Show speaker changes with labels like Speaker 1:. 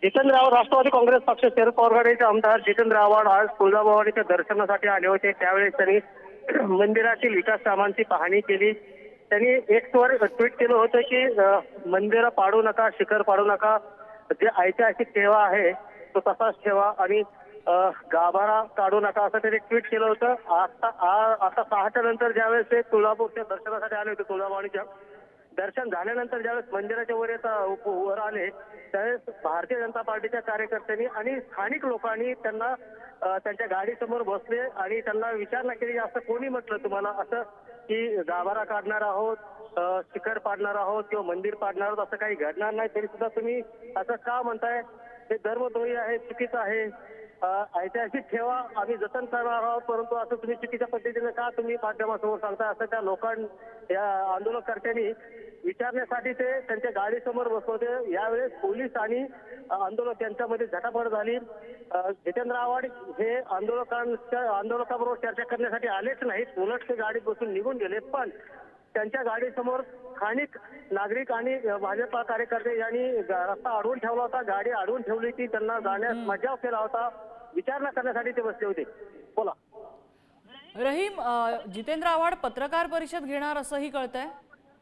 Speaker 1: जितेंद्र आव्हाड राष्ट्रवादी काँग्रेस पक्ष शरद पवार गटाचे आमदार जितेंद्र आव्हाड आज तुळजाभवानीच्या दर्शनासाठी आले होते। त्यावेळेस त्यांनी मंदिरातील विकास कामांची पाहणी केली। त्यांनी एक्सवर ट्विट केलं होतं की मंदिर पाडू नका, शिखर पाडू नका, जे ऐतिहासिक ठेवा आहे तो तसाच ठेवा आणि गाभारा काढू नका असं त्यांनी ट्विट केलं होतं। आता 6च्या नंतर ज्यावेळेस ते तुळजापूरच्या दर्शनासाठी आले होते, तुळजाभवानीच्या दर्शन झाल्यानंतर ज्यावेळेस मंदिराच्या वर आले त्यावेळेस भारतीय जनता पार्टीच्या कार्यकर्त्यांनी आणि स्थानिक लोकांनी त्यांना त्यांच्या गाडीसमोर बसले आणि त्यांना विचारणा केली, असं कोणी म्हटलं तुम्हाला असं की गाभारा काढणार आहोत, शिखर पाडणार आहोत किंवा मंदिर पाडणार आहोत, असं काही घडणार नाही, तरी सुद्धा तुम्ही असं का म्हणताय? हे धर्मद्रोही आहे, चुकीचं आहे। ऐतिहासिक ठेवा आम्ही जतन करणार आहोत, परंतु असं तुम्ही चुकीच्या पद्धतीने का तुम्ही माध्यमासमोर सांगता, असं त्या या आंदोलनकर्त्यांनी विचारण्यासाठी ते त्यांच्या गाडीसमोर बसवते। यावेळेस पोलीस आणि आंदोलक यांच्यामध्ये झटापट झाली। जितेंद्र आव्हाड हे आंदोलकाबरोबर चर्चा करण्यासाठी आलेच नाहीत, उलट ते गाडीत बसून निघून गेले। पण त्यांच्या गाडीसमोर स्थानिक नागरिक आणि भाजपा कार्यकर्ते यांनी रस्ता अडवून ठेवला होता, गाडी अडवून ठेवली होती, त्यांना जाण्यास मज्जाव केला होता, विचारणा करण्यासाठी ते बसले होते। बोला
Speaker 2: रहीम, जितेंद्र आव्हाड पत्रकार परिषद घेणार असंही कळतंय।